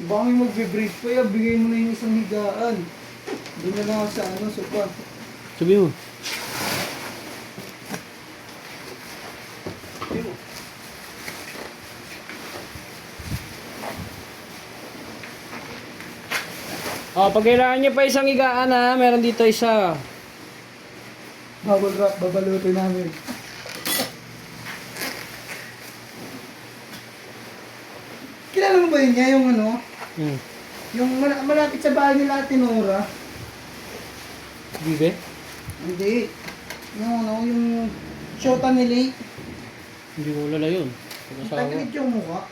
Baka may magbe-break pa yan, bigay mo na yung isang higaan. Doon na lang ako sa ano, sopa. Sabi mo. Oh, pag kailangan nyo pa isang higaan ha, meron dito isa. Bubble wrap, babalutin namin. Kilala mo ba yun niya, yung ano? Yung malapit sa bahay nila Ate Nora? Bibe? Hindi. Yung ano, yung shota ni Lee. Hindi ko lala yun. Taglit yung mukha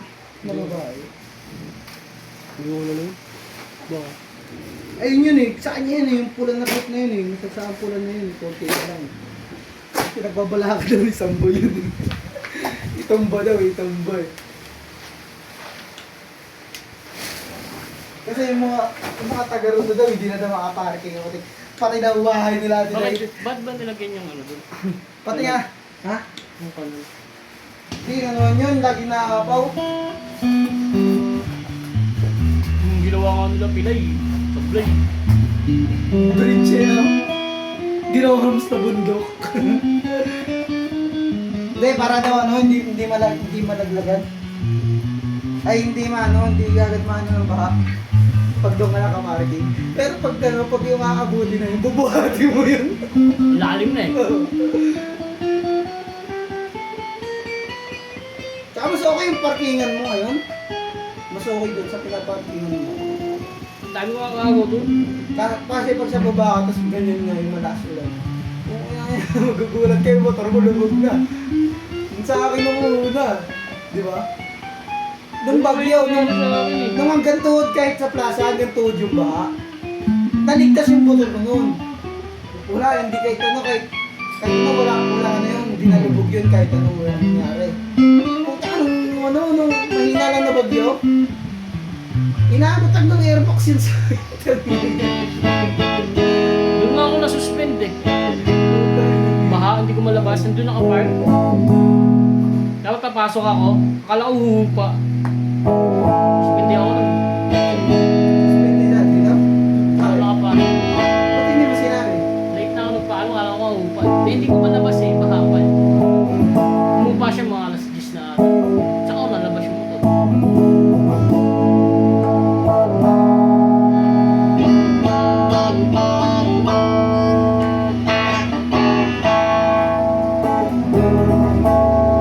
na babae. Hindi ko lala yun. Baka. Ayun yun eh, sa kanya yun eh, yung pula na boat na yun eh, masasaan pula na yun eh, konti na lang. Pinagbabalaka daw ni Sambo yun eh. Itomba daw, itomba eh. Kasi yung mga taga-rundo daw, hindi na daw makaparking. Pati na uwahay nila din. Ba't ba nilagyan yung ano doon? Pati nga, ha? Yung kanon. Hindi, ano yun, lagi nakakapaw. Yung ginawa nga nila pilay. Sablay. Bridge eh, no? Ginawams na bundok. Hindi, para daw ano, hindi malaglagan. Ay, hindi hindi agad maano ng baha. Pag doon ka nakamarking. Pero pag ano, pag yung makakabuti na yun, bubuhati mo yun. Lalim na eh. Tsaka mas okay yung parkingan mo ngayon. Mas okay doon sa pinaparkingan mo. Dami ko kakagaw doon. Kasi pag sa baba ka, tapos ganyan nga yung malakas ulan. Oo nga yan, magugulat kayo, motor mo lubog na. Yung sa akin nung una, di ba? Nung bagyo, nung hanggang tuhod kahit sa plaza, hanggang tuhod yung baha. Naligtas yung motor ko noon. Wala, hindi kahit ano, kahit wala na yun, hindi nalubog yun kahit ano wala nangyari. Puta ka nung mahina lang na bagyo. Inaabot ng airbox yun sa Doon nga ako na-suspend eh. Baha, hindi ko malabas. Nandun nakapark. Dapat papasok ako. Akala ko huhupa. Suspindi ako nun. Pwede na, di ba? Akala ka pa. Ba't hindi mo sinabi? Late na ako nagpaano. Akala ko huhupa. Hindi ko malabas eh. Bahapan. Humupa siya mga alas 10 na. Tsaka ako nalabas yung motor.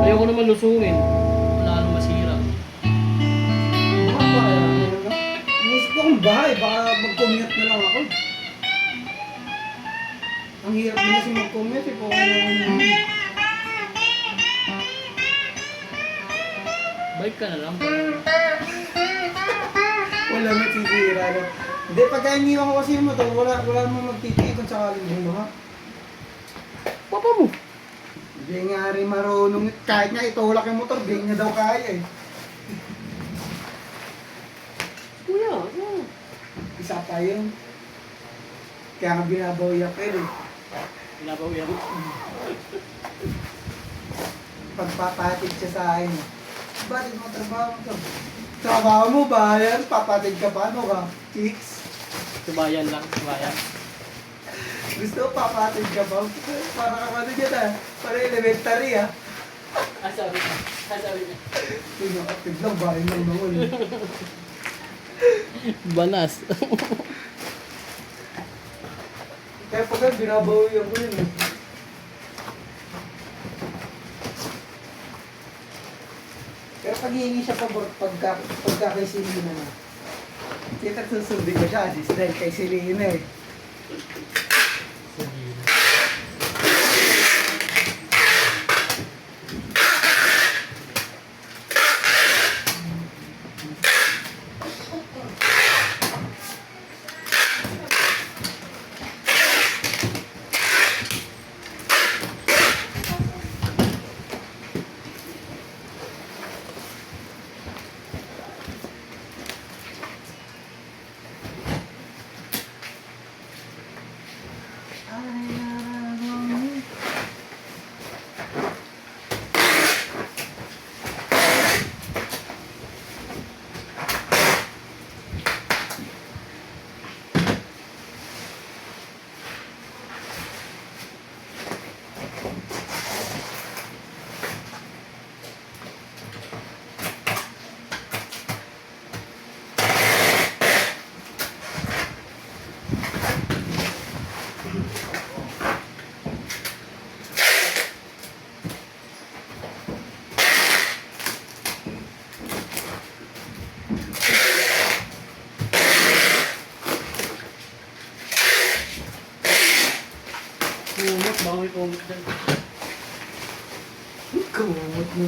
Ayoko naman lusuin. Wala nang masira. Inisip ko kung bahay, baka mag-commute na lang ako. Ang hirap din kasi mag-commute eh, kung Bike ka na lang. wala matisira. No? Hindi, pagka iniwan ko kasi yung motor, wala mo magtitiit kung sakaling bumaha. Papa mo. Hindi nga rin marunong, kahit nga itulak yung motor, di niya daw kaya eh. Kuya, Isa pa yun. Kaya nga binabawi ako eh. pinabawi ako. Pagpapatid siya sa akin. Bakit mo trabaho ka? Trabaho mo ba yan? Papatid ka pa? Ano ka? Chicks? Subayan lang, subayan. Gusto mo papatid ka pa? Para ka ano dyan ah. Para elementary ah. Sabi niya. Sige, active lang. Bahay lang naman eh. Banas. Kaya pag binabawi ako yun eh. Pero pag hihingi siya pagka kay Selena na. Kita susundin ko siya, dahil kay Selena eh. kumot dyan. Kumot mo.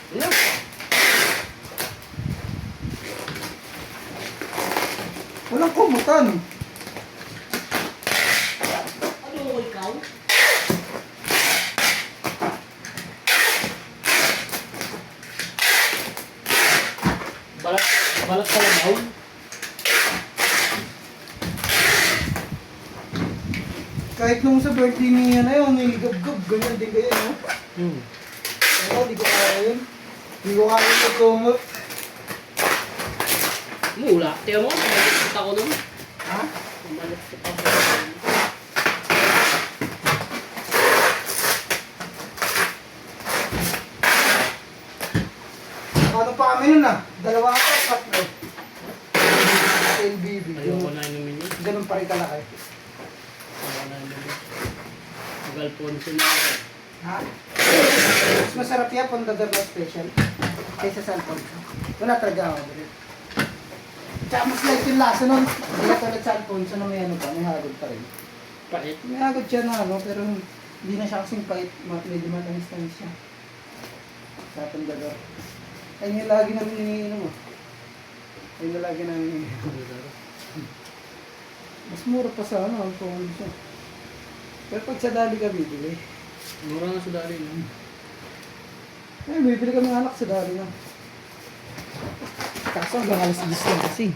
Ayan. Walang kumutan. Ano ko ikaw? Balat, balat ka lang daw. Kahit nung sa birthday niya na yun, may gab-gab, ganyan din kayo, no? Ako, di ko kaya yun. Di ko kaya yung kumot. Mula. Tiyan mo, malikot ako naman. Ha? Malikot ako. Ano pa kami nun ah? Dalawa ako, tatlo. LBB. Ayoko na inumin yun. Ganun pa rin kalaki. Ayoko na inumin. Mag-Alfonso na ako. Ha? Mas masarap yan, Pondador na special. Kaysa sa Alfonso. Wala talaga ako. Tsaka mas light yung lasa nun. Wala talaga sa Alfonso na may ano pa, may hagod pa rin. Pait. May hagod siya na ano, pero hindi na siya kasing pait. Medyo matamis-tamis siya. Sa Pondador. Ayun yung lagi namin iniinom mo. Ayun yung lagi namin iniinom. Mas mura pa sa ano, Alfonso. Pero pag sa dali ka bibili. Mura nga sa dali no? Ay, bibili kami ng anak sa dali na. Kaso hanggang alas 10 lang kasi.